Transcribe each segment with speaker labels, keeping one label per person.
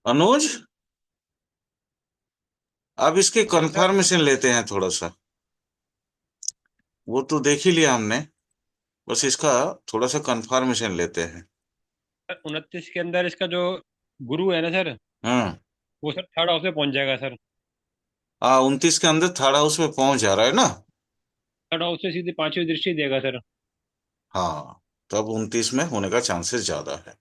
Speaker 1: अनुज, अब इसकी
Speaker 2: जी sir.
Speaker 1: Confirmation लेते हैं थोड़ा सा। वो तो देख ही लिया हमने। बस इसका थोड़ा सा कंफर्मेशन लेते हैं।
Speaker 2: 29 के अंदर इसका जो गुरु है ना सर,
Speaker 1: हाँ।
Speaker 2: वो सर थर्ड हाउस में पहुंच जाएगा सर।
Speaker 1: 29 के अंदर थर्ड हाउस में पहुंच जा रहा है ना।
Speaker 2: थर्ड हाउस से सीधी पांचवी दृष्टि देगा सर।
Speaker 1: हाँ, तब 29 में होने का चांसेस ज्यादा है।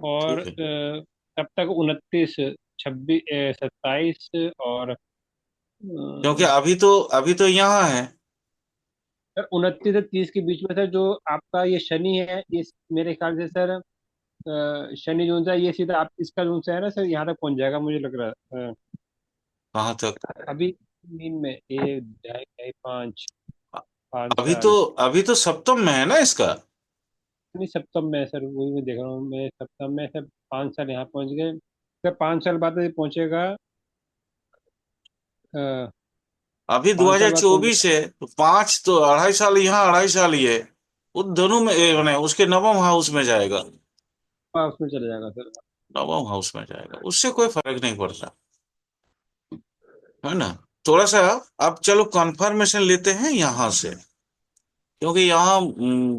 Speaker 2: और
Speaker 1: ठीक है।
Speaker 2: तब तक 29, 26, 27 और
Speaker 1: क्योंकि अभी तो यहाँ है।
Speaker 2: सर 29 से 30 के बीच में सर जो आपका ये शनि है, इस मेरे ख्याल से सर शनि जो सा है, ये सीधा आप इसका जो सा है ना सर, यहाँ तक पहुंच जाएगा मुझे लग रहा है।
Speaker 1: कहाँ तक?
Speaker 2: अभी मीन में एक ढाई ढाई पाँच, 5 साल।
Speaker 1: अभी तो सप्तम में है ना इसका।
Speaker 2: नहीं, सप्तम में है सर, वही मैं देख रहा हूँ, मैं सप्तम में सर 5 साल यहाँ पहुंच गए। सर 5 साल बाद ये पहुंचेगा। अ,
Speaker 1: अभी
Speaker 2: 5 साल बाद पहुंचे।
Speaker 1: 2024 है तो 5 तो 2.5 साल यहाँ, 2.5 साल ये। वो दोनों में मैंने उसके नवम हाउस में जाएगा।
Speaker 2: उसमें चले जाएगा सर।
Speaker 1: नवम हाउस में जाएगा, उससे कोई फर्क नहीं पड़ता, है ना। थोड़ा सा। अब चलो कंफर्मेशन लेते हैं यहाँ से। क्योंकि यहाँ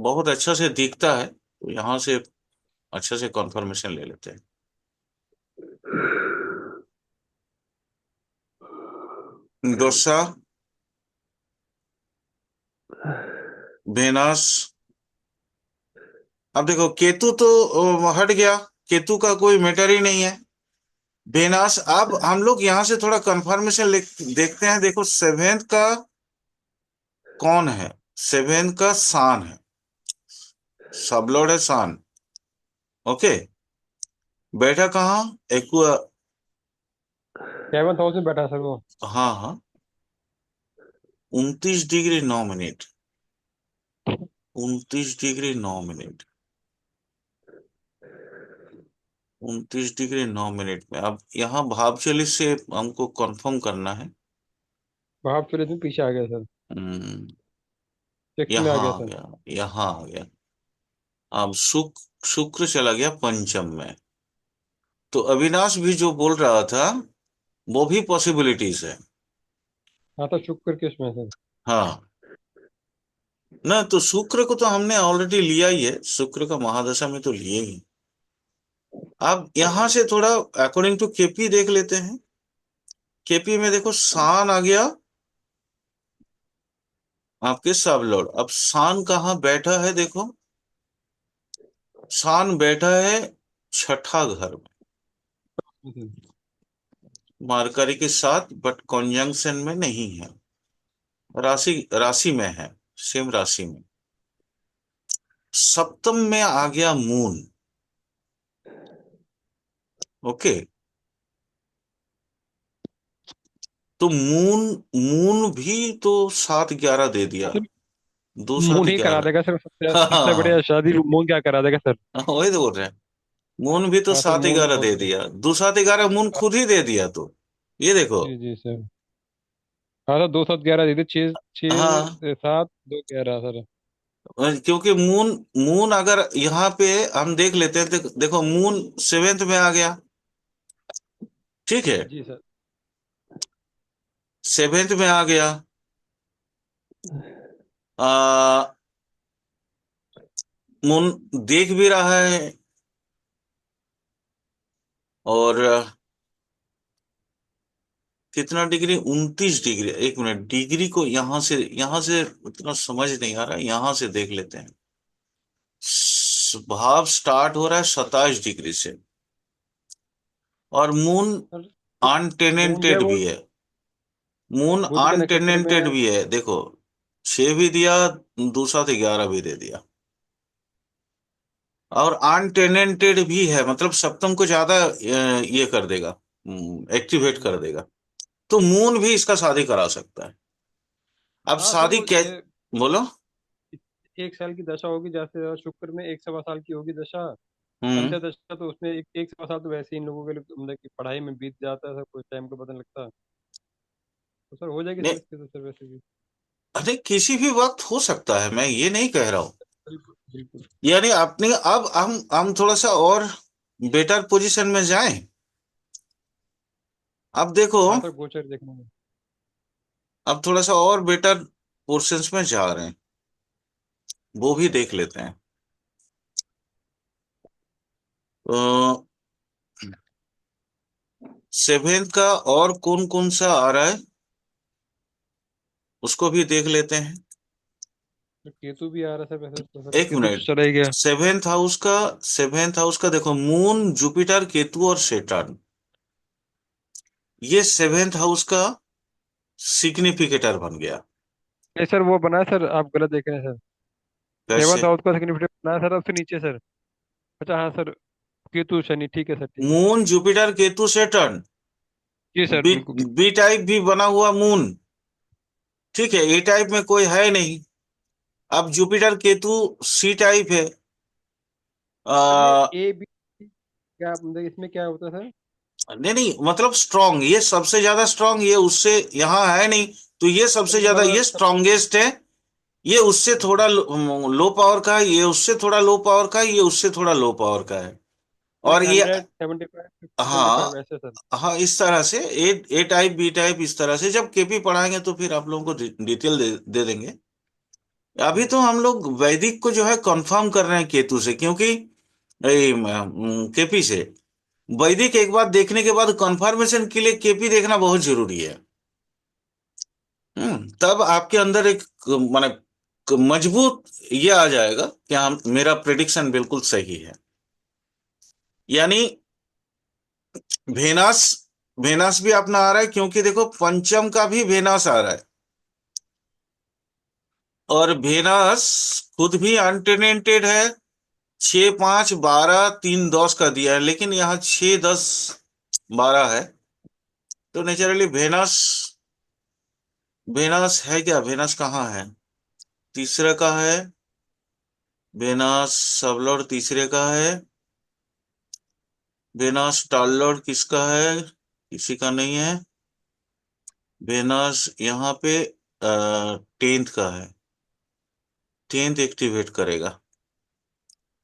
Speaker 1: बहुत अच्छा से दिखता है, तो यहाँ से अच्छे से कंफर्मेशन ले लेते हैं। दोसा, वेनस। अब देखो केतु तो हट गया। केतु का कोई मैटर ही नहीं है। वेनस, अब हम लोग यहाँ से थोड़ा कंफर्मेशन देखते हैं। देखो सेवेंथ का कौन है। सेवेंथ का सान है। सब लॉर्ड है सान। ओके। बैठा कहाँ? एक्वा।
Speaker 2: 7th हाउस में बैठा सर वो।
Speaker 1: हाँ हाँ। 29 degree 9 minute. 29 degree 9 minute. 29 degree 9 minute में अब यहाँ भाव चलित से हमको कंफर्म करना है।
Speaker 2: भाव चले में पीछे आ गया सर।
Speaker 1: हम्म,
Speaker 2: 6 में आ
Speaker 1: यहाँ
Speaker 2: गया
Speaker 1: आ
Speaker 2: सर।
Speaker 1: गया। यहाँ आ गया। अब शुक्र चला गया पंचम में। तो अविनाश भी जो बोल रहा था, वो भी पॉसिबिलिटीज है।
Speaker 2: हाँ तो शुक्र के उसमें सर।
Speaker 1: हाँ। ना तो शुक्र को तो हमने ऑलरेडी लिया ही है, शुक्र का महादशा में तो लिए ही। अब यहां से थोड़ा अकॉर्डिंग टू केपी देख लेते हैं। केपी में देखो सान आ गया आपके सब लॉर्ड। अब सान कहाँ बैठा है देखो। सान बैठा है छठा घर में, मार्करी के साथ, बट कॉन्जंक्शन में नहीं है। राशि राशि में है, सेम राशि में। सप्तम में आ गया मून। ओके। तो मून मून भी तो 7-11 दे दिया।
Speaker 2: सर
Speaker 1: दो सात
Speaker 2: मून ही करा
Speaker 1: ग्यारह
Speaker 2: देगा सर, सबसे बढ़िया
Speaker 1: हाँ,
Speaker 2: शादी मून क्या करा देगा सर।
Speaker 1: वही तो बोल रहे हैं। मून भी तो
Speaker 2: हाँ सर,
Speaker 1: सात
Speaker 2: मून
Speaker 1: ग्यारह
Speaker 2: बहुत
Speaker 1: दे
Speaker 2: बढ़िया।
Speaker 1: दिया, 2-7-11 मून खुद ही दे दिया तो। ये देखो।
Speaker 2: जी जी सर। हाँ सर, 2 7 11 दे दे, 6
Speaker 1: हाँ,
Speaker 2: 6 7 2 11 सर।
Speaker 1: क्योंकि मून मून अगर यहाँ पे हम देख लेते हैं तो देखो मून सेवेंथ में आ गया। ठीक है।
Speaker 2: जी सर।
Speaker 1: सेवेंथ में आ गया। आ, मून देख भी रहा है। और कितना डिग्री? 29 डिग्री। एक मिनट, डिग्री को यहाँ से उतना समझ नहीं आ रहा, यहाँ से देख लेते हैं। भाव स्टार्ट हो रहा है 27 डिग्री से। और मून
Speaker 2: सर मून जो है
Speaker 1: अनटेनेंटेड
Speaker 2: वो
Speaker 1: भी है। मून
Speaker 2: बुध के नक्षत्र में
Speaker 1: अनटेनेंटेड
Speaker 2: है।
Speaker 1: भी है देखो। 6 भी दिया, 2-7-11 भी दे दिया। और अनटेनेंटेड भी है, मतलब सप्तम को ज्यादा ये कर देगा, एक्टिवेट कर देगा। तो मून भी इसका शादी करा सकता है। अब
Speaker 2: हाँ सर,
Speaker 1: शादी
Speaker 2: वो
Speaker 1: क्या? बोलो।
Speaker 2: 1 साल की दशा होगी, ज्यादा से ज्यादा शुक्र में 1 सवा साल की होगी दशा।
Speaker 1: हम्म।
Speaker 2: अंत्य दशा तो उसमें एक 1 सवा साल तो वैसे ही इन लोगों के लिए, मतलब कि पढ़ाई में बीत जाता है सर, कुछ टाइम का पता नहीं लगता। तो सर हो जाएगी
Speaker 1: नहीं,
Speaker 2: सर इसके तो सर वैसे भी।
Speaker 1: अरे किसी भी वक्त हो सकता है, मैं ये नहीं कह रहा हूं।
Speaker 2: बिल्कुल बिल्कुल।
Speaker 1: यानी अपनी अब हम थोड़ा सा और बेटर पोजीशन में जाएं। अब देखो,
Speaker 2: हाँ सर, गोचर देखना है।
Speaker 1: अब थोड़ा सा और बेटर पोर्शंस में जा रहे हैं, वो भी देख लेते हैं। सेवेंथ का और कौन कौन सा आ रहा है, उसको भी देख लेते हैं।
Speaker 2: तो केतु भी आ रहा है सर, वैसे तो सर
Speaker 1: एक
Speaker 2: केतु तो
Speaker 1: मिनट।
Speaker 2: चला ही गया।
Speaker 1: सेवेंथ हाउस का देखो, मून जुपिटर केतु और सेटर्न, ये सेवेंथ हाउस का सिग्निफिकेटर बन गया।
Speaker 2: नहीं सर, वो बना है सर, आप गलत देख रहे हैं सर। सेवंथ
Speaker 1: कैसे?
Speaker 2: हाउस का सिग्निफिकेंट बना है सर, उससे नीचे सर। अच्छा हाँ सर, केतु शनि, ठीक है सर, ठीक है।
Speaker 1: मून जुपिटर केतु सेटर्न,
Speaker 2: जी सर,
Speaker 1: बी
Speaker 2: बिल्कुल।
Speaker 1: बी टाइप भी बना हुआ मून, ठीक है, ए टाइप में कोई है नहीं। अब जुपिटर केतु सी टाइप है।
Speaker 2: सर ये
Speaker 1: आ,
Speaker 2: ए बी क्या मतलब, इसमें क्या होता है सर?
Speaker 1: नहीं नहीं, मतलब स्ट्रांग, ये सबसे ज्यादा स्ट्रांग, ये उससे यहाँ है नहीं, तो ये सबसे
Speaker 2: मतलब
Speaker 1: ज्यादा,
Speaker 2: मतलब
Speaker 1: ये स्ट्रांगेस्ट है। ये उससे थोड़ा लो पावर का है, ये उससे थोड़ा लो पावर का है, ये उससे थोड़ा लो पावर का है।
Speaker 2: लाइक
Speaker 1: और ये,
Speaker 2: 100, 75, 25
Speaker 1: हाँ,
Speaker 2: ऐसे सर।
Speaker 1: हाँ, इस तरह से ए ए टाइप बी टाइप, इस तरह से जब केपी पढ़ाएंगे तो फिर आप लोगों को डिटेल दे देंगे। अभी
Speaker 2: जी
Speaker 1: तो हम लोग वैदिक को जो है कंफर्म कर रहे हैं केतु से, क्योंकि केपी से। वैदिक एक बार देखने के बाद कंफर्मेशन के लिए केपी देखना बहुत जरूरी है। तब आपके अंदर एक माने मजबूत ये आ जाएगा कि हम, मेरा प्रिडिक्शन बिल्कुल सही है। यानी वेनस, वेनस भी अपना आ रहा है, क्योंकि देखो पंचम का भी वेनस आ रहा है, और वेनस खुद भी अनटेनेंटेड है। 6 5 12 3 10 का दिया है, लेकिन यहाँ 6 10 12 है। तो नेचुरली वेनस, वेनस है क्या, वेनस कहाँ है? तीसरे का है वेनस, सबलॉर्ड तीसरे का है। वेनस टाललॉर्ड किसका है? किसी का नहीं है। वेनस यहाँ पे 10th का है, 10th एक्टिवेट करेगा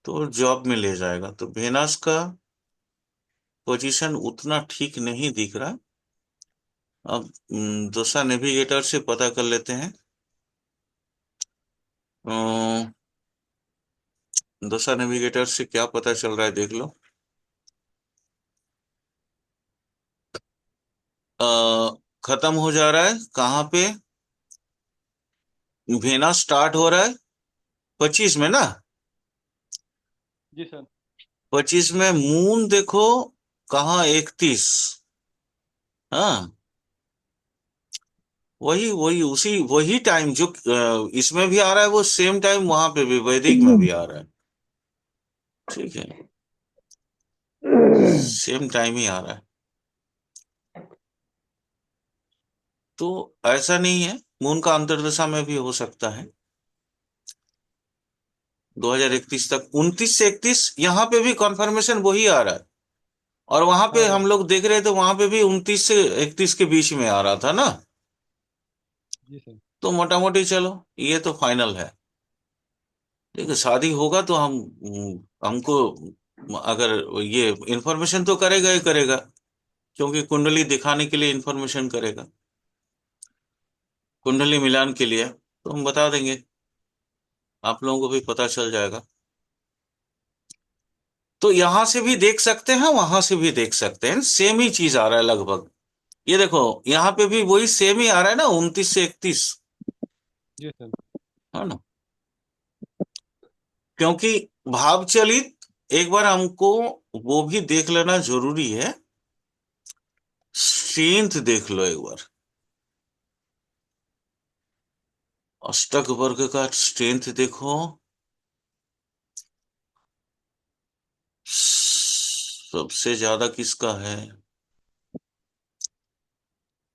Speaker 1: तो जॉब में ले जाएगा, तो वेनस का पोजीशन उतना ठीक नहीं दिख रहा। अब दूसरा नेविगेटर से पता कर लेते हैं। अम, दूसरा नेविगेटर से क्या पता चल रहा है, देख लो। अ, खत्म हो जा रहा है कहाँ पे? वेनस स्टार्ट हो रहा है 25 में ना।
Speaker 2: जी सर।
Speaker 1: 25 में मून देखो कहाँ, 31। हाँ, वही वही उसी वही टाइम जो इसमें भी आ रहा है, वो सेम टाइम वहां पे भी वैदिक में भी आ रहा है। ठीक है, सेम टाइम ही आ रहा है। तो ऐसा नहीं है, मून का अंतर्दशा में भी हो सकता है 2031 तक, 29 से 31 यहाँ पे भी कंफर्मेशन वही आ रहा है। और वहां पे
Speaker 2: हाँ सर।
Speaker 1: हम लोग देख रहे थे, वहां पे भी 29 से 31 के बीच में आ रहा था ना।
Speaker 2: जी सर।
Speaker 1: तो मोटा मोटी चलो, ये तो फाइनल है। देखो शादी होगा तो हम, हमको अगर ये इंफॉर्मेशन तो करेगा ही करेगा, क्योंकि कुंडली दिखाने के लिए इंफॉर्मेशन करेगा, कुंडली मिलान के लिए, तो हम बता देंगे, आप लोगों को भी पता चल जाएगा। तो यहां से भी देख सकते हैं, वहां से भी देख सकते हैं, सेम ही चीज आ रहा है लगभग। ये देखो, यहाँ पे भी वही सेम ही आ रहा है ना, 29 से 31,
Speaker 2: जी सर।
Speaker 1: है ना। क्योंकि भाव चलित, एक बार हमको वो भी देख लेना जरूरी है। स्ट्रेंथ देख लो एक बार, अष्टक वर्ग का स्ट्रेंथ देखो। सबसे ज्यादा किसका है?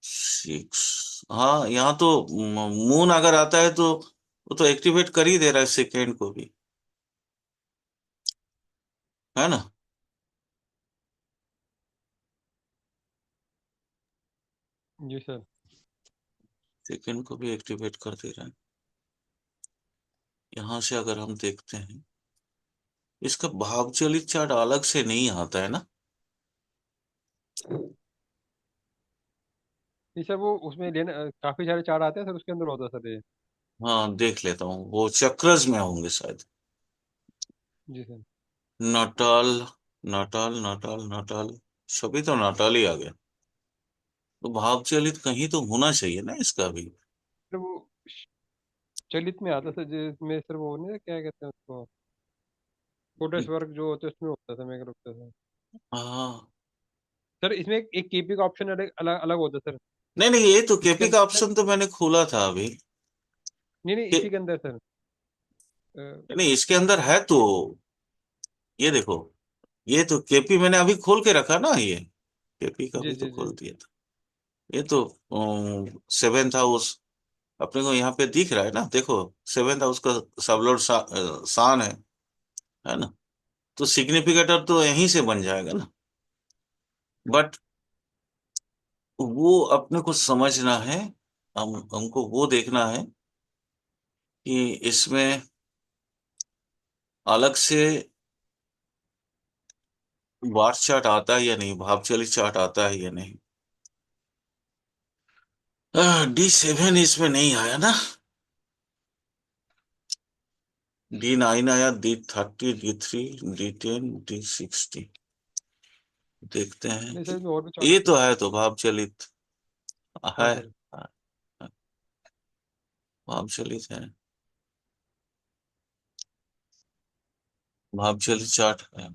Speaker 1: 6। हाँ, यहाँ तो मून अगर आता है तो वो तो एक्टिवेट कर ही दे रहा है सेकेंड को भी, है ना।
Speaker 2: जी सर।
Speaker 1: सेकेंड को भी एक्टिवेट कर दे रहा है। यहाँ से अगर हम देखते हैं, इसका भाव चलित चार्ट अलग से नहीं आता है ना?
Speaker 2: ये सर वो उसमें लेना काफी सारे चार्ट आते हैं सर, उसके अंदर होता है सर ये।
Speaker 1: हाँ, देख लेता हूँ, वो चक्रज में होंगे शायद।
Speaker 2: जी sir.
Speaker 1: Natal, natal, natal, natal, सभी तो नाटाल ही आ गया। तो भाव चलित कहीं तो होना चाहिए ना इसका भी।
Speaker 2: सर वो चलित में आता है सर, जिसमें सर वो नहीं है, क्या कहते हैं उसको, कोटस वर्क जो होता है उसमें होता था मेरे को लगता है सर।
Speaker 1: हाँ।
Speaker 2: सर इसमें एक केपी का ऑप्शन अलग अलग अलग होता है सर।
Speaker 1: नहीं नहीं, ये तो
Speaker 2: इसके
Speaker 1: केपी का
Speaker 2: अंदर सर,
Speaker 1: ऑप्शन तो मैंने खोला था अभी।
Speaker 2: नहीं नहीं
Speaker 1: कि
Speaker 2: इसी के अंदर सर।
Speaker 1: नहीं, इसके अंदर है तो। ये देखो, ये तो केपी मैंने अभी खोल के रखा ना, ये केपी का
Speaker 2: जी
Speaker 1: भी तो
Speaker 2: जी जी।
Speaker 1: खोल दिया था। ये तो सेवेंथ हाउस अपने को यहाँ पे दिख रहा है ना, देखो। सेवेंथ हाउस का सब लॉर्ड सान है ना? तो सिग्निफिकेटर तो यहीं से बन जाएगा ना। बट वो अपने को समझना है, हमको वो देखना है कि इसमें अलग से बार चार्ट आता है या नहीं, भाव चलित चार्ट आता है या नहीं। D7 इसमें नहीं आया ना। D9 आया, D30, D3, D10, D60। देखते हैं
Speaker 2: नहीं सर
Speaker 1: कि
Speaker 2: इसमें और भी चार्ट
Speaker 1: ये
Speaker 2: होते
Speaker 1: तो
Speaker 2: हैं सर।
Speaker 1: है, तो भाव चलित
Speaker 2: हाँ
Speaker 1: है।
Speaker 2: सर।
Speaker 1: भाव चलित है, भाव चलित चार्ट है।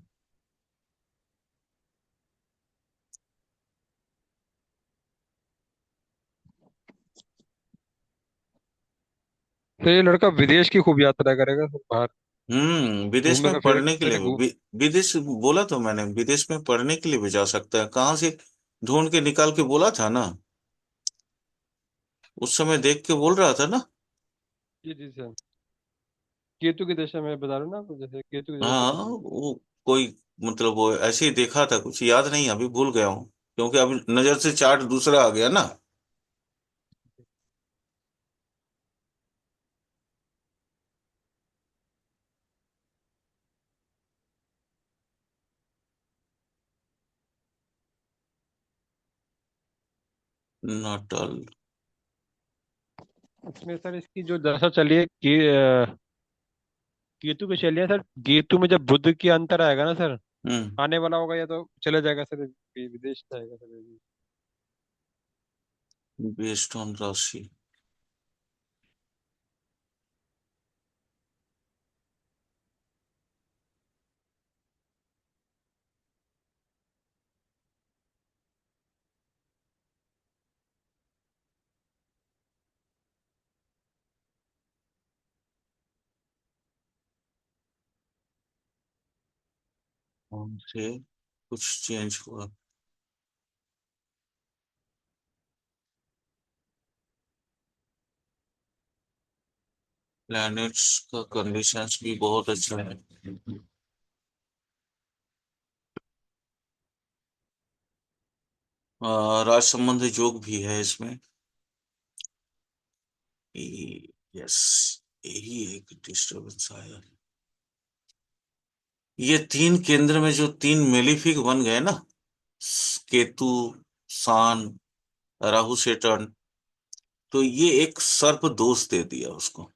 Speaker 2: सर ये लड़का विदेश की खूब यात्रा करेगा सर, बाहर
Speaker 1: विदेश में
Speaker 2: घूमेगा
Speaker 1: पढ़ने के लिए
Speaker 2: फिरेगा घूम।
Speaker 1: विदेश बोला तो मैंने, विदेश में पढ़ने के लिए भी जा सकता है, कहाँ से ढूंढ के निकाल के बोला था ना। उस समय देख के बोल रहा था ना।
Speaker 2: जी जी सर। केतु की दशा में बता रहा हूँ ना आपको, जैसे केतु की दशा
Speaker 1: हाँ,
Speaker 2: चल रही है।
Speaker 1: वो कोई मतलब वो ऐसे ही देखा था, कुछ याद नहीं, अभी भूल गया हूँ क्योंकि अभी नजर से चार्ट दूसरा आ गया ना। नाटल।
Speaker 2: इसमें सर इसकी जो दशा चली है केतु की चली है सर। केतु में जब बुध की अंतर आएगा ना सर,
Speaker 1: हम्म।
Speaker 2: आने वाला होगा या तो चले जाएगा सर, विदेश जाएगा सर ये भी।
Speaker 1: बेस्ड ऑन राशि। कौन से कुछ चेंज हुआ? प्लैनेट्स का कंडीशंस भी बहुत अच्छा है। राज संबंधी योग भी है इसमें। यस, यही एक डिस्टरबेंस आया। ये तीन केंद्र में जो तीन मेलिफिक बन गए ना, केतु, सान, राहु, सेटर्न, तो ये एक सर्प दोष दे दिया उसको।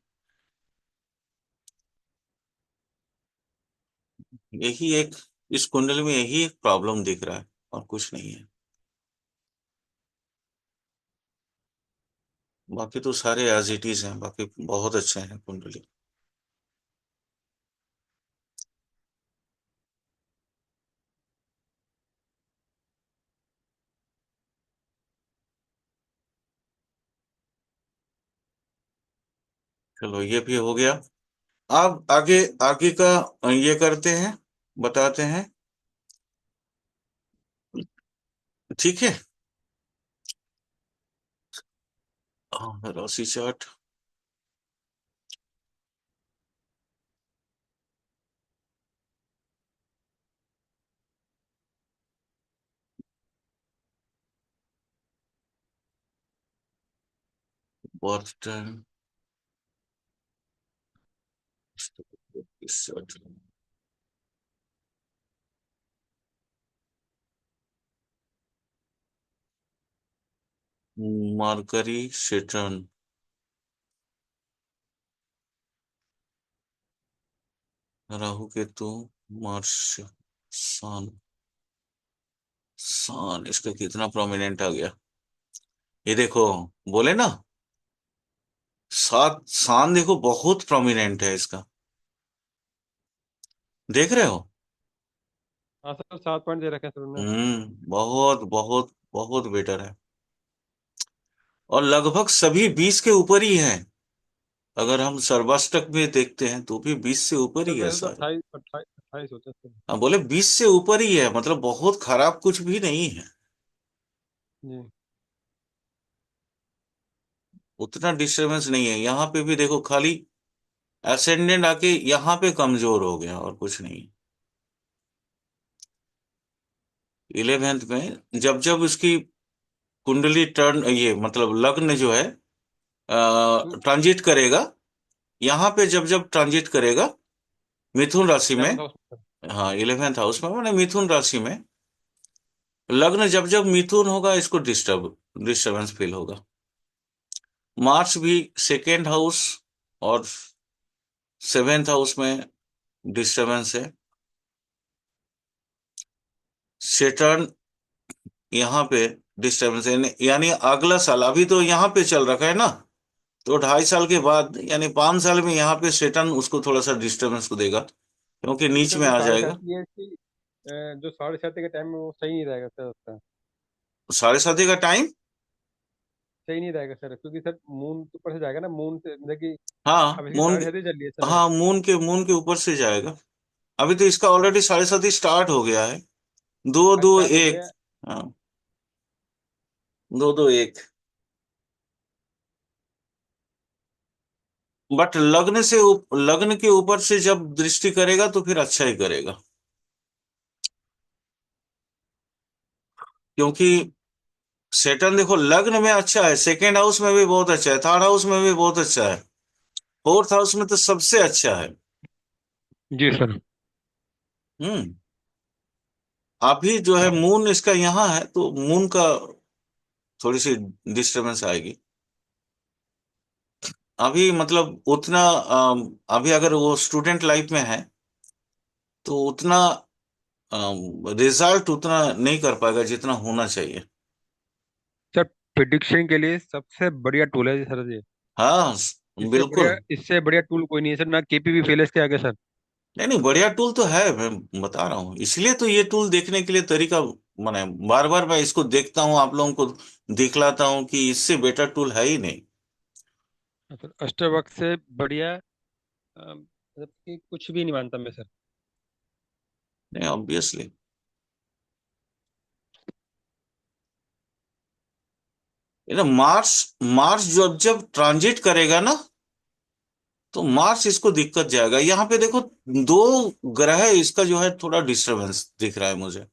Speaker 1: यही एक, इस कुंडली में यही एक प्रॉब्लम दिख रहा है, और कुछ नहीं है। बाकी तो सारे एज इट इज हैं, बाकी बहुत अच्छे हैं कुंडली। चलो, ये भी हो गया। अब आगे, आगे का ये करते हैं, बताते हैं। ठीक है। हाँ, राशि chart. Birth time. Mercury, Saturn, Rahu Ketu, Mars, sun. Sun इसका कितना प्रोमिनेंट आ गया, ये देखो, बोले ना, सात सान देखो बहुत प्रोमिनेंट है इसका, देख रहे हो।
Speaker 2: हाँ सर, 7 पॉइंट दे रखे हैं सर उन्होंने।
Speaker 1: बहुत बहुत बहुत बेटर है। और लगभग सभी 20 के ऊपर ही है, अगर हम सर्वाष्टक में देखते हैं तो भी 20 से ऊपर
Speaker 2: सर
Speaker 1: ही है
Speaker 2: वैसे तो
Speaker 1: सारे।
Speaker 2: 28 होते हैं सर।
Speaker 1: हाँ बोले 20 से ऊपर ही है, मतलब बहुत खराब कुछ भी नहीं है।
Speaker 2: जी।
Speaker 1: उतना डिस्टरबेंस नहीं है, यहाँ पे भी देखो खाली असेंडेंट आके यहाँ पे कमजोर हो गया और कुछ नहीं। 11th में जब जब उसकी कुंडली टर्न, ये मतलब लग्न जो है ट्रांजिट करेगा, यहाँ पे जब जब ट्रांजिट करेगा मिथुन राशि में,
Speaker 2: 11th हाउस में सर।
Speaker 1: हाँ 11th हाउस में मैंने मिथुन राशि में, लग्न जब जब मिथुन होगा इसको डिस्टरबेंस फील होगा। मार्स भी सेकेंड हाउस और 7th हाउस में डिस्टरबेंस है। सेटर्न यहाँ पे डिस्टरबेंस है, यानी अगला साल, अभी तो यहाँ पे चल रखा है ना, तो 2.5 साल के बाद यानी 5 साल में यहाँ पे सेटर्न उसको थोड़ा सा डिस्टरबेंस को देगा, क्योंकि
Speaker 2: क्योंकि
Speaker 1: नीच
Speaker 2: सर
Speaker 1: में
Speaker 2: जो
Speaker 1: आ
Speaker 2: साढ़े
Speaker 1: जाएगा।
Speaker 2: साथी है इसकी, जो साढ़े साथी के टाइम में वो सही नहीं रहेगा सर उसका।
Speaker 1: 7.5 का टाइम,
Speaker 2: सही नहीं रहेगा सर, क्योंकि सर मून ऊपर से जाएगा ना, मून से मतलब कि
Speaker 1: हाँ
Speaker 2: अब इसकी
Speaker 1: मून,
Speaker 2: साढ़े साथी चल रही है इस समय।
Speaker 1: हाँ मून के ऊपर से जाएगा। अभी तो इसका ऑलरेडी 7.5 स्टार्ट हो गया है। दो
Speaker 2: आज
Speaker 1: दो
Speaker 2: स्टार्ट हो
Speaker 1: एक,
Speaker 2: गया।
Speaker 1: हाँ 2 2 1। बट लग्न से लग्न के ऊपर से जब दृष्टि करेगा तो फिर अच्छा ही करेगा, क्योंकि सेटन देखो लग्न में अच्छा है, सेकेंड हाउस में भी बहुत अच्छा है, थर्ड हाउस में भी बहुत अच्छा है, फोर्थ हाउस में तो सबसे अच्छा है।
Speaker 2: जी सर।
Speaker 1: हम्म। अभी जो है मून इसका यहाँ है तो मून का थोड़ी सी डिस्टरबेंस आएगी। अभी मतलब उतना अभी अगर वो स्टूडेंट लाइफ में है तो उतना रिजल्ट उतना नहीं कर पाएगा जितना होना चाहिए।
Speaker 2: सर प्रिडिक्शन के लिए सबसे बढ़िया टूल है जी सर ये।
Speaker 1: हाँ बिल्कुल।
Speaker 2: इससे बढ़िया टूल कोई नहीं है सर, ना केपीवी फेल है इसके आगे सर।
Speaker 1: नहीं नहीं, बढ़िया टूल तो है, मैं बता रहा हूँ, इसलिए तो ये टूल देखने के लिए तरीका, माने बार बार मैं इसको देखता हूँ, आप लोगों को दिखलाता हूँ कि इससे बेटर टूल है ही नहीं।
Speaker 2: सर अष्टवक्र से बढ़िया मतलब कि कुछ भी नहीं मानता मैं सर।
Speaker 1: नहीं ऑब्वियसली, ये ना मार्स, मार्स जब जब ट्रांजिट करेगा ना तो मार्स इसको दिक्कत जाएगा। यहाँ पे देखो दो ग्रह इसका जो है थोड़ा डिस्टरबेंस दिख रहा है मुझे।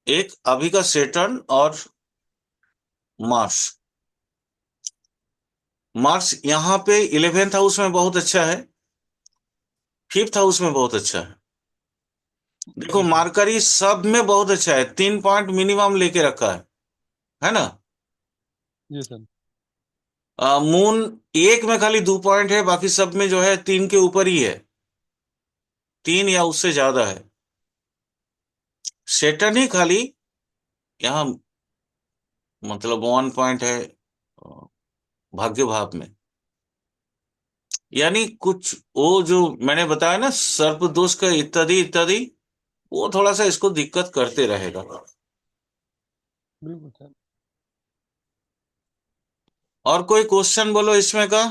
Speaker 1: एक अभी का सेटर्न और मार्स। मार्स यहाँ पे 11th हाउस में बहुत अच्छा है, 5th हाउस में बहुत अच्छा है। देखो
Speaker 2: जी सर।
Speaker 1: मार्करी सब में बहुत अच्छा है, 3 पॉइंट मिनिमम लेके रखा है ना।
Speaker 2: जी सर।
Speaker 1: मून एक में खाली 2 पॉइंट है, बाकी सब में जो है 3 के ऊपर ही है, 3 या उससे ज्यादा है। सेटर्न ही खाली यहाँ मतलब 1 पॉइंट है भाग्य भाव में। यानी कुछ वो जो मैंने बताया ना सर्प दोष का इत्यादि इत्यादि, वो थोड़ा सा इसको दिक्कत करते रहेगा।
Speaker 2: बिल्कुल सर।
Speaker 1: और कोई क्वेश्चन बोलो इसमें का,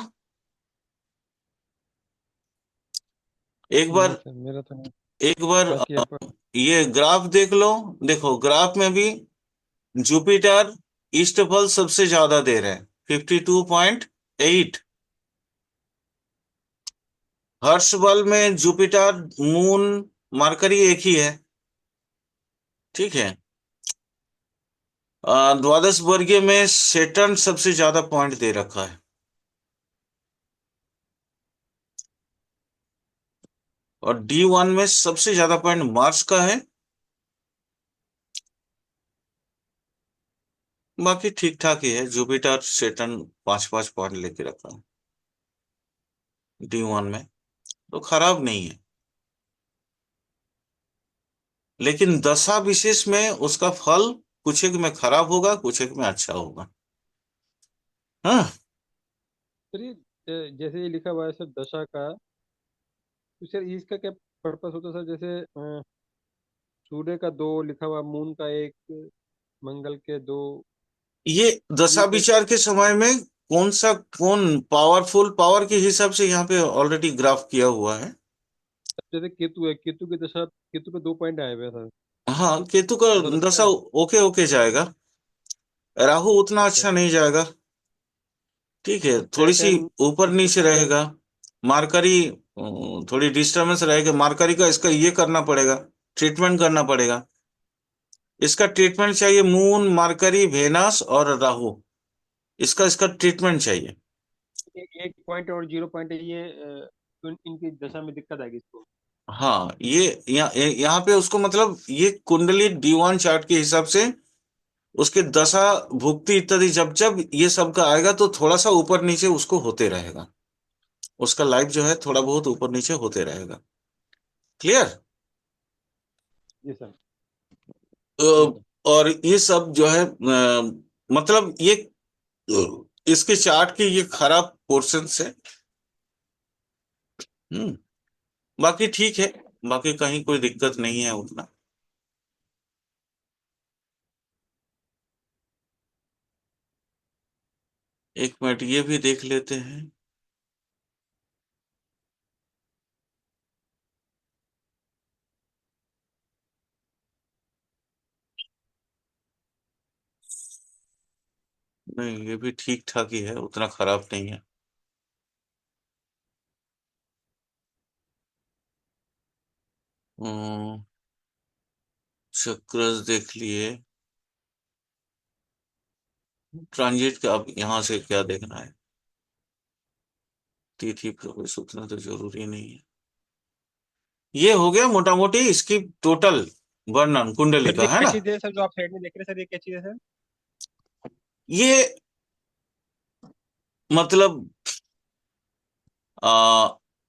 Speaker 1: एक
Speaker 2: नहीं
Speaker 1: बार,
Speaker 2: सर, मेरा तो नहीं।
Speaker 1: एक बार
Speaker 2: बाकी आप।
Speaker 1: ये ग्राफ देख लो। देखो ग्राफ में भी जुपिटर ईस्टफल सबसे ज्यादा दे रहे हैं, 52.8। हर्षबल में जुपिटर, मून, मरकरी एक ही है, ठीक है। द्वादश वर्गीय में सेटर्न सबसे ज्यादा पॉइंट दे रखा है, और D1 में सबसे ज्यादा पॉइंट मार्स का है, बाकी ठीक ठाक ही है, जुपिटर सेटन 5-5 पॉइंट लेके रखा है D1 में, तो खराब नहीं है। लेकिन दशा विशेष में उसका फल कुछ एक में खराब होगा, कुछ एक में अच्छा होगा। हाँ।
Speaker 2: सर ये जैसे ये लिखा हुआ है सर दशा का, तो सर इसका क्या पर्पस होता है सर? जैसे सूर्य का दो लिखा हुआ, मून का एक, मंगल के दो,
Speaker 1: ये दशा
Speaker 2: ये कैसे?
Speaker 1: विचार के समय में कौन पावरफुल पावर के हिसाब से यहाँ पे ऑलरेडी ग्राफ किया हुआ है।
Speaker 2: जैसे केतु है, केतु की दशा, केतु पे 2 पॉइंट आए हुए हैं सर।
Speaker 1: हाँ, केतु का
Speaker 2: बहुत अच्छा
Speaker 1: दशा
Speaker 2: है।
Speaker 1: ओके ओके जाएगा। राहु उतना
Speaker 2: अच्छा
Speaker 1: अच्छा नहीं जाएगा। ठीक है,
Speaker 2: और
Speaker 1: थोड़ी सी
Speaker 2: सैटर्न,
Speaker 1: ऊपर नीचे
Speaker 2: जुपिटर।
Speaker 1: रहेगा। मार्करी थोड़ी डिस्टरबेंस रहेगा, मार्करी का इसका ये करना पड़ेगा, ट्रीटमेंट करना पड़ेगा। इसका ट्रीटमेंट चाहिए, मून मार्करी वेनस और राहु, इसका इसका ट्रीटमेंट चाहिए।
Speaker 2: 1 पॉइंट और 0 पॉइंट है ये, तो इनकी दशा में दिक्कत आएगी इसको।
Speaker 1: हाँ, ये यहाँ पे उसको मतलब ये कुंडली D1 चार्ट के हिसाब से उसके दशा भुक्ति इत्यादि जब जब ये सब का आएगा तो थोड़ा सा ऊपर नीचे उसको होते रहेगा। उसका लाइफ जो है थोड़ा बहुत ऊपर नीचे होते रहेगा। क्लियर।
Speaker 2: जी सर। जी
Speaker 1: अ,
Speaker 2: सर।
Speaker 1: और ये सब जो है मतलब ये इसके चार्ट के ये खराब पोर्शन है। हम्म। बाकी ठीक है, बाकी कहीं कोई दिक्कत नहीं है उतना। एक मिनट ये भी देख लेते हैं। नहीं, ये भी ठीक ठाक ही है, उतना खराब नहीं है। हम्म, चक्रस देख लिए। ट्रांजिट का अब यहाँ से क्या देखना है, तिथि प्रवेश उतना तो जरूरी नहीं है। ये हो गया मोटा मोटी इसकी टोटल वर्णन कुंडली
Speaker 2: सर
Speaker 1: का,
Speaker 2: ये
Speaker 1: है
Speaker 2: क्या
Speaker 1: ना।
Speaker 2: चीज़ है सर जो आप साइड में देख रहे हैं? सर ये क्या चीज़ है सर?
Speaker 1: ये मतलब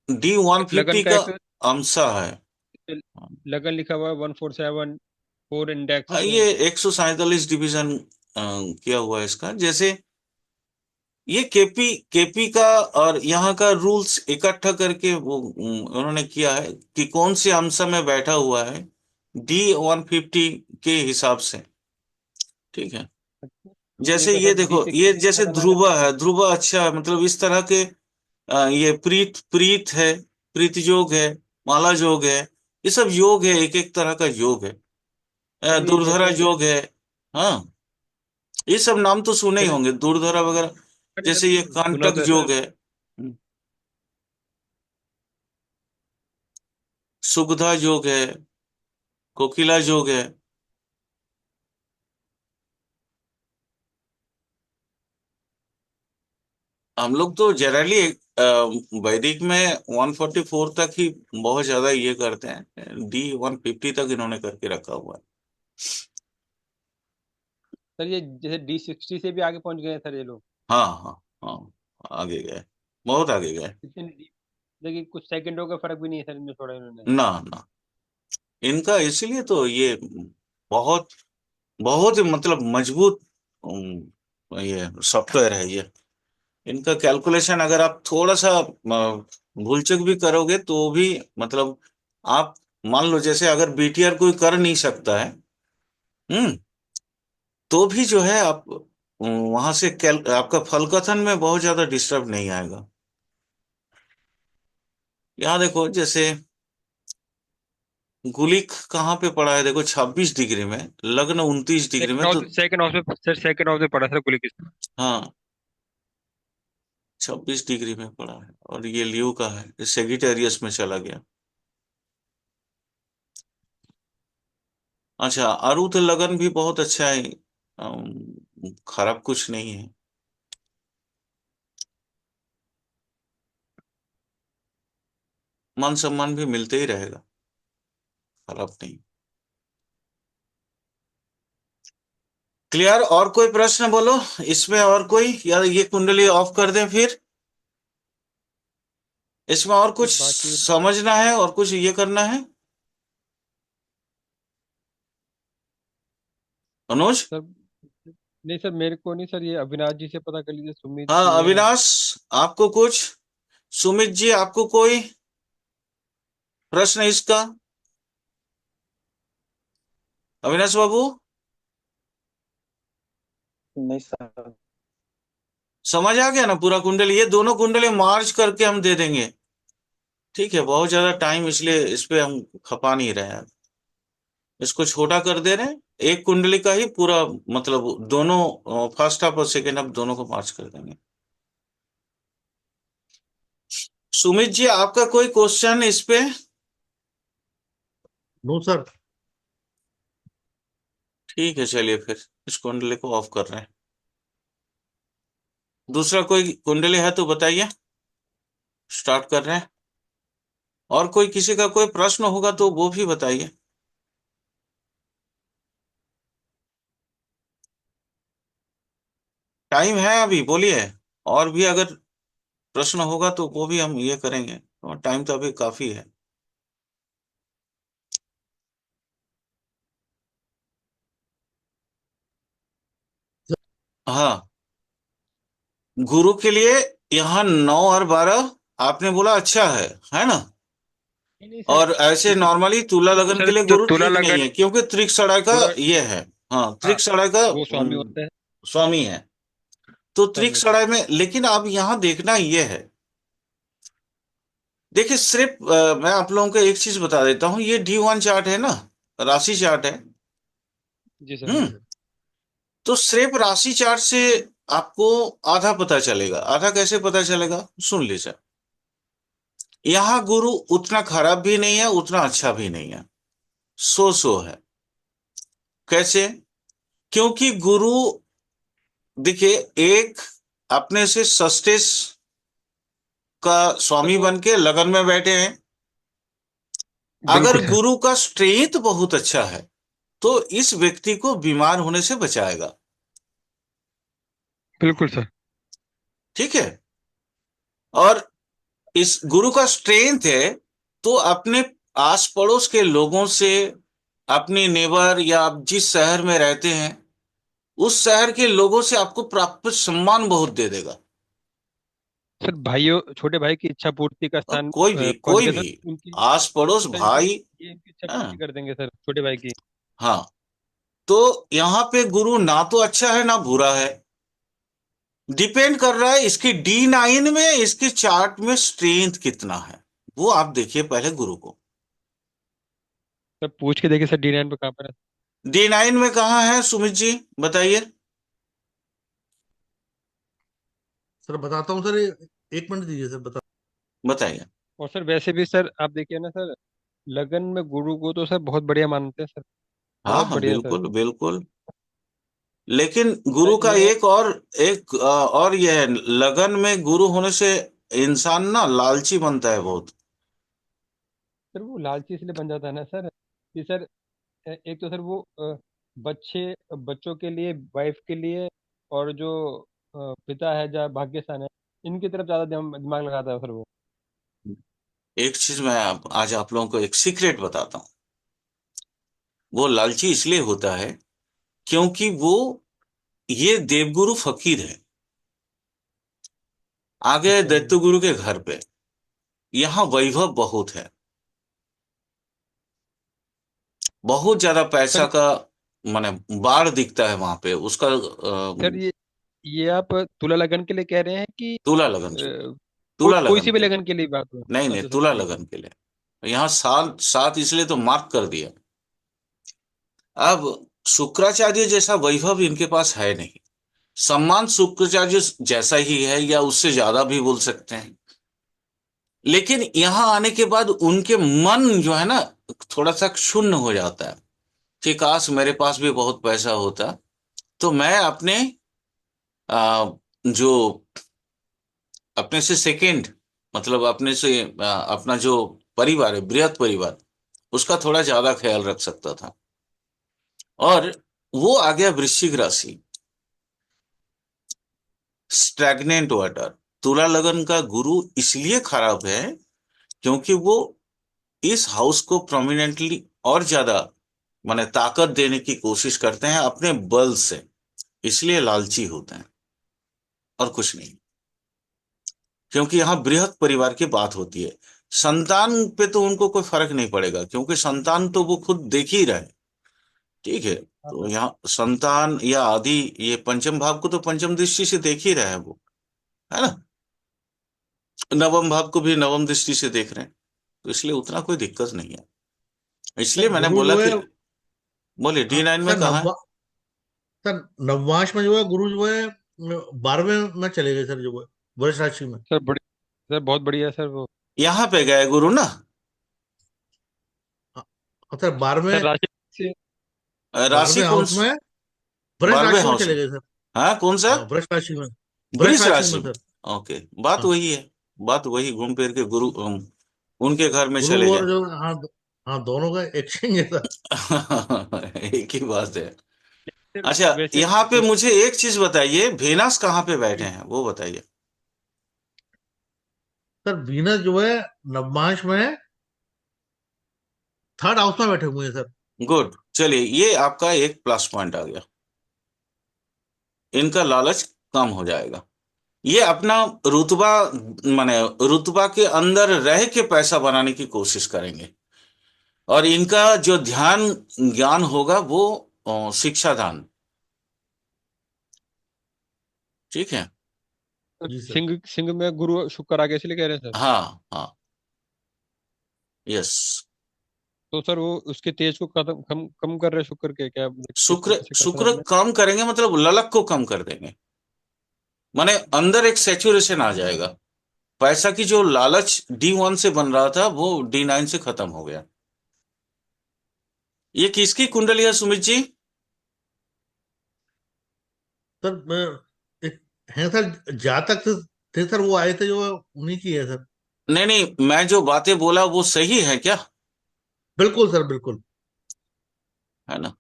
Speaker 1: D150
Speaker 2: लगन का
Speaker 1: का
Speaker 2: एक,
Speaker 1: अंशा है।
Speaker 2: लगन लिखा हुआ है 147, 4 इंडेक्स।
Speaker 1: ये 147 डिवीजन किया हुआ है इसका। जैसे ये केपी का और यहाँ का रूल्स इकट्ठा करके वो उन्होंने किया है कि कौन से अंश में बैठा हुआ है D150 के हिसाब से। ठीक है। जैसे
Speaker 2: ठीक है
Speaker 1: ये
Speaker 2: सर, डी
Speaker 1: देखो, ये
Speaker 2: सिक्सटी से
Speaker 1: जैसे
Speaker 2: लगन आ
Speaker 1: ध्रुव
Speaker 2: जाता है।
Speaker 1: है, ध्रुव अच्छा है, मतलब इस तरह के ये प्रीत प्रीत है, प्रीत योग है, माला योग है, ये सब योग है, एक एक तरह का योग है।
Speaker 2: सर ये
Speaker 1: दुर्धरा
Speaker 2: जैसे,
Speaker 1: योग है। हाँ, ये सब नाम तो सुने ही
Speaker 2: सर
Speaker 1: होंगे, दुर्धरा वगैरह। जैसे ये
Speaker 2: सुना
Speaker 1: कांटक
Speaker 2: तो है
Speaker 1: योग
Speaker 2: सर।
Speaker 1: है, सुगधा योग है, कोकिला योग है। हम लोग तो जनरली वैदिक में 144 तक ही बहुत ज्यादा ये करते हैं, D150 तक इन्होंने करके रखा हुआ है।
Speaker 2: सर ये जैसे डी 60 से भी आगे पहुंच गए हैं सर ये लोग।
Speaker 1: हाँ हाँ हाँ, आगे गए, बहुत आगे गए।
Speaker 2: इतने देखिए कुछ सेकंडों का फर्क भी नहीं है सर इनमें छोड़ा इन्होंने।
Speaker 1: ना ना, इनका इसलिए तो ये बहुत बहुत ही मतलब मजबूत ये सॉफ्टवेयर है ये। इनका कैलकुलेशन अगर आप थोड़ा सा भूल चूक भी करोगे तो भी मतलब आप मान लो जैसे अगर बीटीआर कोई कर नहीं सकता है, हम्म, तो भी जो है आप वहां से आपका फल कथन में बहुत ज्यादा डिस्टर्ब नहीं आएगा। यहाँ देखो जैसे गुलिक कहाँ पे पड़ा है, देखो 26 डिग्री में, लग्न 29 डिग्री में, तो
Speaker 2: सेकंड हाउस में सर, सेकंड हाउस में पड़ा सर कुलिक।
Speaker 1: हाँ 26 डिग्री में पड़ा है, और ये लियो का है, सेगिटेरियस में चला गया। अच्छा, आरुथ लगन भी बहुत अच्छा है, खराब कुछ नहीं है। मान सम्मान भी मिलते ही रहेगा, खराब नहीं। क्लियर? और कोई प्रश्न बोलो इसमें, और कोई, या ये कुंडली ऑफ कर दें फिर? इसमें और कुछ
Speaker 2: सर बाकी
Speaker 1: समझना है और कुछ ये करना है? अनुज?
Speaker 2: सर, नहीं सर मेरे को नहीं सर, ये अविनाश जी से पता कर लीजिए, सुमित
Speaker 1: हाँ
Speaker 2: जी है।
Speaker 1: अविनाश, आपको कुछ? सुमित जी आपको कोई प्रश्न इसका? अविनाश बाबू,
Speaker 3: नहीं सर।
Speaker 1: समझ आ गया ना पूरा कुंडली? ये दोनों कुंडली मार्च करके हम दे देंगे। ठीक है, बहुत ज्यादा टाइम इसलिए इस पे हम खपा नहीं रहे हैं। इसको छोटा कर दे रहे हैं। एक कुंडली का ही पूरा, मतलब दोनों फर्स्ट हाफ और सेकेंड हाफ दोनों को मार्च कर देंगे। सुमित जी आपका कोई क्वेश्चन इस पे?
Speaker 3: No sir.
Speaker 1: ठीक है, चलिए फिर इस कुंडली को ऑफ कर रहे हैं। दूसरा कोई कुंडली है तो बताइए, स्टार्ट कर रहे हैं। और कोई किसी का कोई प्रश्न होगा तो वो भी बताइए। टाइम है अभी, बोलिए। और भी अगर प्रश्न होगा तो वो भी हम ये करेंगे, और टाइम तो अभी काफी है। हाँ, गुरु के लिए यहाँ 9 और 12 आपने बोला अच्छा है ना?
Speaker 2: नहीं नहीं सर,
Speaker 1: और ऐसे
Speaker 2: जैसे
Speaker 1: नॉर्मली तुला
Speaker 2: वो
Speaker 1: लगन के
Speaker 2: सर
Speaker 1: लिए
Speaker 2: जो
Speaker 1: गुरु
Speaker 2: तुला
Speaker 1: ठीक नहीं
Speaker 2: लगन,
Speaker 1: है, क्योंकि त्रिक सड़ाई का
Speaker 2: तुला,
Speaker 1: ये है। हाँ,
Speaker 2: हाँ
Speaker 1: त्रिक सड़ाई का
Speaker 2: वो स्वामी होते हैं।
Speaker 1: स्वामी है। तो
Speaker 2: स्वामी
Speaker 1: त्रिक
Speaker 2: होते हैं।
Speaker 1: सड़ाई में, लेकिन अब यहाँ देखना ये है, देखिए सिर्फ मैं आप लोगों को एक चीज बता देता हूँ, ये D1 चार्ट है ना, राशि चार्ट है।
Speaker 2: जी सर, जी
Speaker 1: हम्म।
Speaker 2: सर।
Speaker 1: तो सिर्फ राशि चार्ट से आपको आधा पता चलेगा। आधा कैसे पता चलेगा, सुन लीजिए। यहाँ गुरु उतना खराब भी नहीं है, उतना अच्छा भी नहीं है, सो है। कैसे? क्योंकि गुरु, देखिए, एक अपने से सस्टेस का
Speaker 2: सर
Speaker 1: स्वामी
Speaker 2: वो
Speaker 1: बन के लगन में बैठे हैं। अगर
Speaker 2: बिल्कुल सर।
Speaker 1: गुरु का स्ट्रेंथ बहुत अच्छा है तो इस व्यक्ति को बीमार होने से बचाएगा।
Speaker 2: बिल्कुल सर।
Speaker 1: ठीक है? और इस गुरु का स्ट्रेंथ है तो अपने आस पड़ोस के लोगों से, अपने नेबर या आप जिस शहर में रहते हैं उस शहर के लोगों से आपको प्राप्त सम्मान बहुत दे देगा।
Speaker 2: सर भाइयों, छोटे भाई की इच्छा पूर्ति का
Speaker 1: और
Speaker 2: स्थान
Speaker 1: कोई भी,
Speaker 2: बन
Speaker 1: कोई
Speaker 2: के
Speaker 1: भी
Speaker 2: सर उनकी,
Speaker 1: आस पड़ोस
Speaker 2: सर ये
Speaker 1: भाई।
Speaker 2: ये इनकी इच्छा पूर्ति
Speaker 1: हाँ।
Speaker 2: कर देंगे सर, छोटे भाई की।
Speaker 1: हाँ, तो यहाँ पे गुरु ना तो अच्छा है ना बुरा है, डिपेंड कर रहा है इसकी D9 में, इसके चार्ट में स्ट्रेंथ कितना है, वो आप देखिए पहले गुरु को।
Speaker 2: सर पूछ के देखिए सर, D9 पे कहाँ पर है।
Speaker 1: D9 में कहाँ है सुमित जी, बताइए।
Speaker 3: सर बताता हूँ सर, एक मिनट दीजिए सर, बता।
Speaker 1: बताइए।
Speaker 2: और सर वैसे भी सर आप देखिए ना सर, लगन में गुरु को तो सर बहुत बढ़िया मानते हैं सर।
Speaker 1: हाँ
Speaker 2: बहुत
Speaker 1: हाँ,
Speaker 2: बढ़िया सर।
Speaker 1: बिल्कुल बिल्कुल। लेकिन गुरु
Speaker 2: सर
Speaker 1: का
Speaker 2: ये,
Speaker 1: एक और, एक और यह है, लगन में गुरु होने से इंसान ना लालची बनता है बहुत।
Speaker 2: सर वो लालची इसलिए बन जाता है ना सर, कि सर एक तो सर वो बच्चों के लिए, वाइफ के लिए, और जो पिता है जहाँ भाग्यस्थान है, इनकी तरफ ज्यादा दिमाग लगाता है सर वो।
Speaker 1: एक चीज मैं आज आप लोगों को एक सीक्रेट बताता हूँ। वो लालची इसलिए होता है क्योंकि वो, ये देवगुरु फकीर है, आ गए
Speaker 2: अच्छा जी।
Speaker 1: दैत्य गुरु के घर पे। यहाँ वैभव बहुत है, बहुत ज्यादा पैसा
Speaker 2: सर
Speaker 1: का, माने बाढ़ दिखता है वहां पे उसका।
Speaker 2: सर ये आप तुला लगन के लिए कह रहे हैं कि
Speaker 1: तुला लगन के लिए,
Speaker 2: कोई
Speaker 1: तुला
Speaker 2: कोई
Speaker 1: लगन
Speaker 2: सी भी
Speaker 1: के लिए।
Speaker 2: लगन के लिए बात हो?
Speaker 1: नहीं नहीं,
Speaker 2: अच्छा सर,
Speaker 1: तुला
Speaker 2: ठीक है।
Speaker 1: लगन के लिए। यहाँ साल सात इसलिए तो मार्क कर दिया। अब शुक्राचार्य जैसा वैभव इनके पास है नहीं। सम्मान शुक्राचार्य जैसा ही है या उससे ज्यादा भी बोल सकते हैं। लेकिन यहाँ आने के बाद उनके मन जो है ना, थोड़ा सा शून्य हो जाता है कि काश मेरे पास भी बहुत पैसा होता तो मैं अपने जो अपने से सेकेंड, मतलब अपने से अपना जो परिवार है, बृहत परिवार, उसका थोड़ा ज्यादा ख्याल रख सकता था। और वो आ गया वृश्चिक राशि, स्टैग्नेंट वाटर। तुला लगन का गुरु इसलिए खराब है क्योंकि वो इस हाउस को प्रोमिनेंटली और ज्यादा माने ताकत देने की कोशिश करते हैं अपने बल से, इसलिए लालची होते हैं और कुछ नहीं। क्योंकि यहाँ बृहत परिवार की बात होती है। संतान पे तो उनको कोई फर्क नहीं पड़ेगा क्योंकि संतान तो वो खुद देख ही रहे। ठीक है,
Speaker 2: हाँ
Speaker 1: तो
Speaker 2: सर।
Speaker 1: यहाँ संतान या आदि, ये पंचम भाव को तो पंचम दृष्टि से देख ही रहे हैं वो, है ना। नवम भाव को भी नवम दृष्टि से देख रहे हैं, तो इसलिए उतना कोई दिक्कत नहीं है। इसलिए
Speaker 3: सर
Speaker 1: मैंने
Speaker 3: गुरु
Speaker 1: बोला
Speaker 3: जो है,
Speaker 1: कि, बोले D9 में
Speaker 3: सर
Speaker 1: कहा है।
Speaker 3: सर नवमांश में जो है गुरु जो है 12वें में चले गए सर, जो है वृष राशि में।
Speaker 2: सर बड़ी सर बहुत बढ़िया है सर वो।
Speaker 1: यहाँ पे गए गुरु ना,
Speaker 3: हाँ, सर
Speaker 2: सर
Speaker 3: 12वें
Speaker 2: राशि से।
Speaker 1: राशि
Speaker 3: 12वें
Speaker 1: कौन
Speaker 3: हाउस में वृष
Speaker 1: 12वें
Speaker 3: राशि में
Speaker 1: हाउस
Speaker 3: चले
Speaker 1: में।
Speaker 3: गए सर।
Speaker 1: हाँ, कौन सा?
Speaker 3: हाँ वृष राशि में, वृष
Speaker 1: वृष
Speaker 3: राशि
Speaker 1: राशि
Speaker 3: में
Speaker 1: में।
Speaker 3: सर।
Speaker 1: ओके, बात
Speaker 3: हाँ
Speaker 1: वही है। बात वही घूम फिर के गुरु उनके घर में
Speaker 3: गुरु
Speaker 1: चले
Speaker 3: और
Speaker 1: गए।
Speaker 3: जो, हाँ हाँ दोनों का एक्सचेंज है सर।
Speaker 1: एक ही बात है।
Speaker 2: सर,
Speaker 1: अच्छा,
Speaker 2: वैसे
Speaker 1: यहाँ पे मुझे एक चीज बताइए, वेनस कहाँ पे बैठे
Speaker 2: जी,
Speaker 1: हैं वो बताइए।
Speaker 3: सर वीनस जो है नवमांश में थर्ड हाउस में बैठे हुए हैं सर।
Speaker 1: गुड, चलिए ये आपका एक प्लस पॉइंट आ गया। इनका लालच कम हो जाएगा। ये अपना रुतबा माने रुतबा के अंदर रह के पैसा बनाने की कोशिश करेंगे। और इनका जो ध्यान ज्ञान होगा वो शिक्षा दान। ठीक है।
Speaker 3: जी सर।
Speaker 2: सिंह सिंह में गुरु शुक्र आ गया इसलिए कह रहे हैं सर।
Speaker 1: हाँ हाँ, यस।
Speaker 2: तो सर वो उसके तेज को कम कम कम कर रहे हैं शुक्र के, क्या किस
Speaker 1: शुक्र
Speaker 2: तरीके से कर सर
Speaker 1: शुक्र
Speaker 2: हमने।
Speaker 1: कम करेंगे मतलब ललक को कम कर देंगे। माने अंदर एक सेचुरेशन आ जाएगा। पैसा की जो लालच D1 से बन रहा था वो D9 से खत्म हो गया। ये किसकी कुंडली है सुमित जी?
Speaker 3: सर एक है सर, जातक थे सर, वो आए थे जो उन्हीं की है सर।
Speaker 1: नहीं नहीं, मैं जो बातें बोला वो सही है क्या?
Speaker 3: बिल्कुल सर बिल्कुल।
Speaker 1: है ना।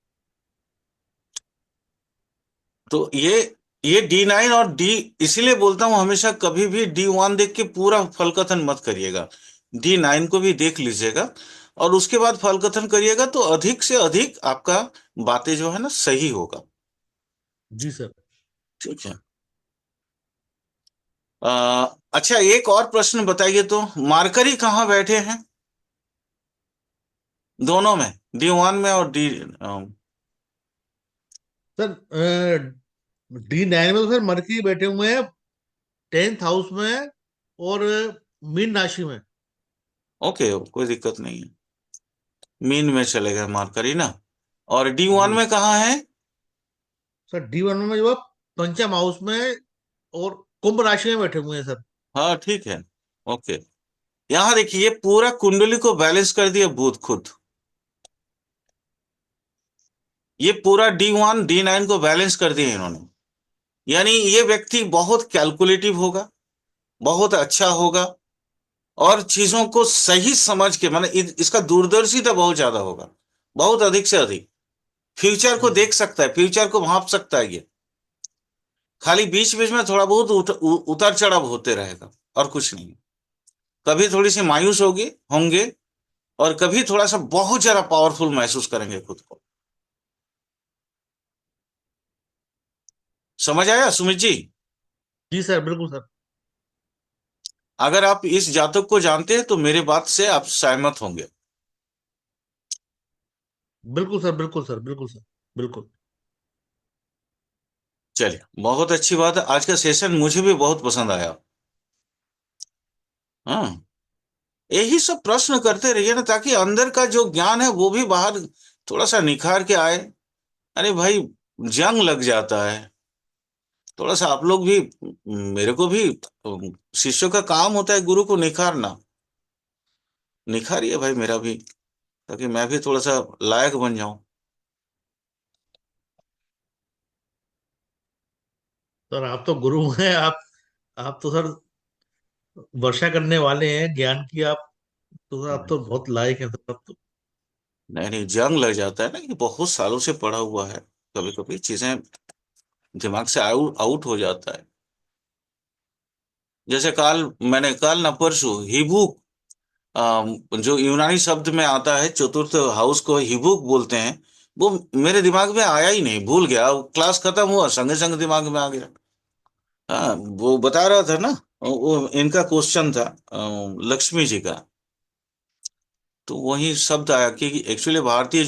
Speaker 1: तो ये D9 और डी, इसीलिए बोलता हूं हमेशा कभी भी D1 देख के पूरा फल कथन मत करिएगा। D9 को भी देख लीजिएगा और उसके बाद फल कथन करिएगा, तो अधिक से अधिक आपका बातें जो है ना सही होगा।
Speaker 3: जी सर।
Speaker 1: ठीक है। अच्छा, एक और प्रश्न बताइए तो, मार्करी कहाँ बैठे हैं दोनों में, D1 में और डी।
Speaker 3: सर D9 में तो सर मरकरी बैठे हुए हैं 10th हाउस में, और मीन राशि में।
Speaker 1: ओके, कोई दिक्कत नहीं है। मीन में चले गए मार्करी ना। और D1
Speaker 3: जी
Speaker 1: में कहाँ है?
Speaker 3: सर D1 में जो है पंचम हाउस में और कुंभ राशि में बैठे हुए हैं सर।
Speaker 1: हाँ ठीक है। ओके, यहाँ देखिए पूरा कुंडली को बैलेंस कर दिया बुध खुद। ये पूरा D1 D9 को बैलेंस कर दिया इन्होंने। यानी ये व्यक्ति बहुत कैलकुलेटिव होगा, बहुत अच्छा होगा, और चीजों को सही समझ के माने इसका दूरदर्शिता बहुत ज्यादा होगा, बहुत अधिक से अधिक। फ्यूचर को
Speaker 3: जी सर।
Speaker 1: देख सकता है, फ्यूचर को भांप सकता है ये। खाली बीच बीच में थोड़ा बहुत उतार चढ़ाव होते रहेगा और कुछ नहीं। कभी थोड़ी सी मायूस होंगे, और कभी थोड़ा सा बहुत ज्यादा पावरफुल महसूस करेंगे खुद को। समझ आया सुमित जी?
Speaker 3: जी सर बिल्कुल सर।
Speaker 1: अगर आप इस जातक को जानते हैं तो मेरे बात से आप सहमत होंगे।
Speaker 3: बिल्कुल सर बिल्कुल सर बिल्कुल सर बिल्कुल।
Speaker 1: चलिए, बहुत अच्छी बात है। आज का सेशन मुझे भी बहुत पसंद आया। हाँ, यही सब प्रश्न करते रहिए ना, ताकि अंदर का जो ज्ञान है वो भी बाहर थोड़ा सा निखार के आए। अरे भाई, जंग लग जाता है। थोड़ा सा आप लोग भी, मेरे को भी, शिष्यों का काम होता है गुरु को निखारना। निखारिए भाई मेरा भी, ताकि मैं भी थोड़ा सा लायक बन जाऊं।
Speaker 3: सर आप तो गुरु हैं, आप तो सर वर्षा करने वाले हैं ज्ञान की। आप तो सर, आप तो बहुत लायक हैं सर आप तो।
Speaker 1: नहीं नहीं, जंग लग जाता है ना, कि बहुत सालों से पढ़ा हुआ है। कभी कभी चीजें दिमाग से आउट आउट हो जाता है। जैसे कल ना परसों हिबुक, जो यूनानी शब्द में आता है, चतुर्थ हाउस को हिबुक बोलते हैं, वो मेरे दिमाग में आया ही नहीं, भूल गया। क्लास खत्म हुआ, संगे संग दिमाग में आ गया। हाँ, वो बता रहा था ना, वो इनका क्वेश्चन था लक्ष्मी जी का, तो वही शब्द आया कि एक्चुअली भारतीय